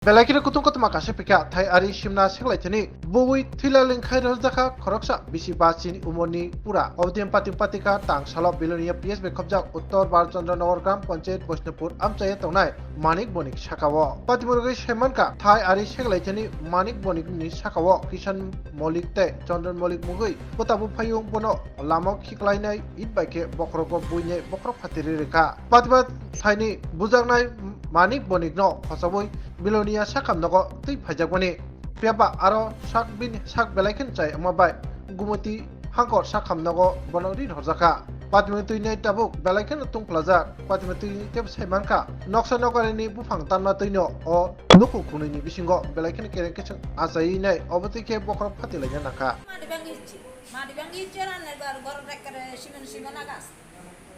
Belakira kutung kotma kashe pika thai ari shimna seklaitani bui thila lengkhai rajaka khoroksa bisi bachini umoni pura obdiam patika tang salop bilonia PSB khobjak uttor Barchandranagar Gram Panchayat Vaishnapur amchaya tongnai Manik Bonik sakawo patimurugai semanka thai ari seklaitani Manik Bonik ni sakawo Kisan Molik te Chandran Molik mugui potabu phayung bono lamok khiklainai itbaike bokroko buine bokrok phatiri reka patibat thaini bujangnai Manik Bonik no khosaboi Bilonia sakam nogo tui phajakmani piaba aro sak bin sak belaiken chai amabai gumati hangkor sakam nogo bonori horjaka patmitui nei tabuk belaiken tung plaza patmitui teb saimanka noksa nogareni bufang tanma tuino o nuku kunini bisingo belaiken kereng kechang asai nei obati ke bokrok phatilanya naka madi bangi ceran gor rekere simen agas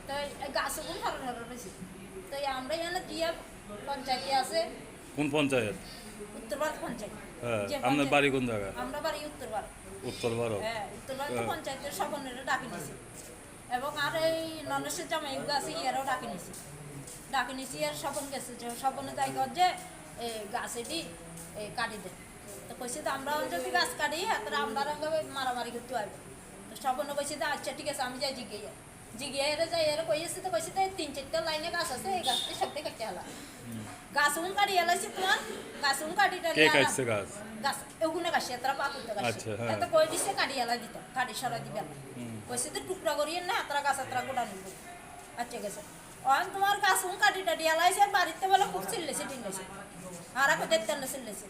to gas gun har resi to আমরা এখানে দিয়া পঞ্চায়েত আছে কোন পঞ্চায়েত উত্তরবার পঞ্চায়েত আপনার বাড়ি কোন জায়গা আমরা বাড়ি উত্তরবার হ্যাঁ উত্তরবার তো পঞ্চায়েতের সকলের ডাকি নিছি এবং আর এই ননসের জামাই গাছে ইয়ারও ডাকি নিছি আর সকন গেছে যে সকনে যাই কর যে এই গাছেটি কাটি দেন তো কইছে তো আমরা যদি গাছ কাটি তাহলে আমরা মারামারি করতে হবে তো সকনে কইছে যে আচ্ছা ঠিক আছে আমি যাই জিগিয়ে যাই এর কইছে তো 3-4টা লাইনে গাছ আছে এই গাছটি সবটা কেটে হলা গাছ উন কাটি এলাইছে তোমার গাছ উন কাটিটা কে কাটছে গাছ এগুনে গাছ এতরা পাকুতে গাছ আচ্ছা হ্যাঁ এত কই দিছে কাটি এলা দিতা কাটি সরা দিবেন কইছে তো টুকরা করিয়ে না এতরা গাছ এতরা গোটা নিব আচ্ছা গেছে অন তোমার গাছ উন কাটিটা দি এলাইছে বাড়িতে বলে খুব চিল্লেছে টিল্লেছে আর কো দেখতে না চিল্লেছে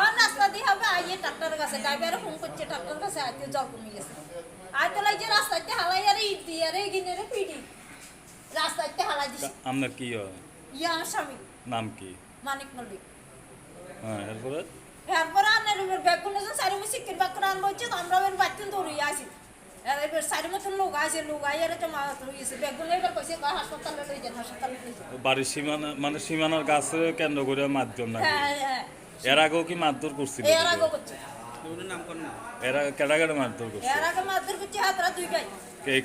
অন রাস্তা দি হবে আইয়ে ট্রাক্টর গাছে ড্রাইভার ফোন করছে ট্রাক্টর গাছে আইতে জল কমে গেছে আইতে লাগছে রাস্তাতে হালাই আর ইট দিয়ে রে গিনেরে পিডি রাস্তাতে হালাই দিছে আপনার কি হয় ইয়া স্বামী নাম কি মানিক মল্লিক হ্যাঁ এরপরে আনের ব্যাগগুলো যে সারি মুসি কির ব্যাগ করে আনবো হচ্ছে আমরা এর বাচ্চা দৌড়ি আসি এবার সারি মতন লোক আইয়ারে জমা হইছে ব্যাগগুলো এবার কইছে হাসপাতালে লই যান বাড়ির সীমানা মানে সীমানার কাছে কেন্দ্র করে মারধর নাকি হ্যাঁ এর আগেও কি মারধর করছিল এর আগে করছে নাম কোন না এরা কেডা মারধর করছে এর আগে মারধর করছে হাতরা দুই ভাই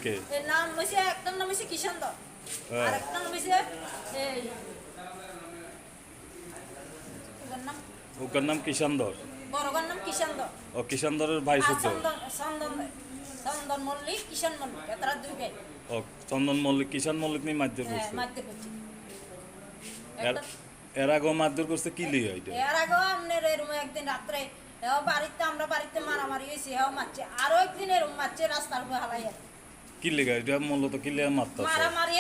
কে এর নাম হইছে একটার নাম হইছে কিষান দ আর একটার নাম হইছে এই ওর নাম কিষানদর বড়গার নাম কিষান দ ও কিষানদরের ভাই সুতো চন্দন মল্লিক কিষান মল্লিক এতরা দুই ভাই ও চন্দন মল্লিক কিষান মল্লিক নি মারধর করছে মারধর করছে এর আগেও মারধর করছে কি লিয়ে এটা এর আগে আমনের এরকম একদিন রাত্রে আমরা বাড়িতে মারামারি হয়েছে মারছে আরো একদিন এরকম মারছে রাস্তার উপর হালাই কি লিগা এটা মূলত কি লিয়ে মারতাছে মারামারি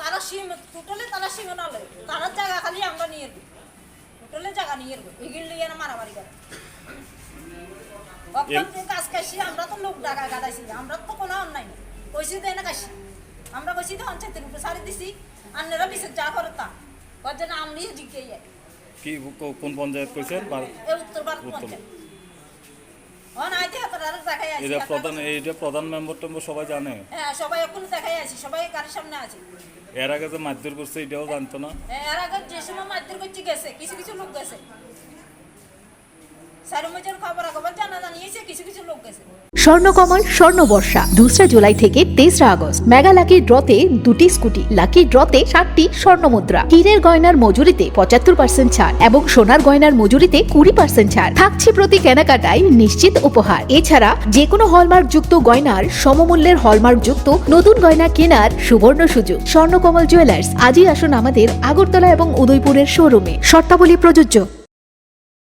তারা সীম টোটালে তারা সীমা নালে তারা জায়গা খালি আমরা নিয়ে দিই টোটালে জায়গা নিয়ে দেবো এগুলো নিয়ে না মারামারি করে কাজ কাশি আমরা তো লোক ডাকা গাদাইছি আমরা তো কোনো অন্যায় নেই কইছি দেয় না কাশি আমরা কইছি তো পঞ্চায়েতের উপরে সারি দিছি আন্নেরা বিশেষ যা করে তা কত না আমনি জিজ্ঞে কি কোন পঞ্চায়েত কইছেন উত্তর ভারত পঞ্চায়েত আইতে হাতরা দেখাই আছে এইটা প্রধান মেম্বার টেম্বার সবাই জানে হ্যাঁ সবাই এখন দেখাই আছে সবাই গাড়ির সামনে আছে এর আগে যে মারধর করছে এটাও জানতো না এর আগে যে সময় মারধর করছে গেছে কিছু লোক গেছে সারমজের খবর জানা জানিয়েছে কিছু লোক গেছে স্বর্ণকমল স্বর্ণবর্ষা 2 জুলাই থেকে 23 আগস্ট মেগা লাকি ড্রতে 2টি স্কুটি লাকি ড্রতে 7টি স্বর্ণমুদ্রা হীরের গয়নার মজুরিতে 75% ছাড় এবং সোনার গয়নার মজুরিতে 20% ছাড় থাকছে প্রতি কেনাকাটায় নিশ্চিত উপহার এছাড়া যে কোনো হলমার্ক যুক্ত গয়নার সমমূল্যের হলমার্ক যুক্ত নতুন গয়না কেনার সুবর্ণ সুযোগ স্বর্ণকমল জুয়েলার্স আজই আসুন আমাদের আগরতলা এবং উদয়পুরের শোরুমে শর্তাবলী প্রযোজ্য।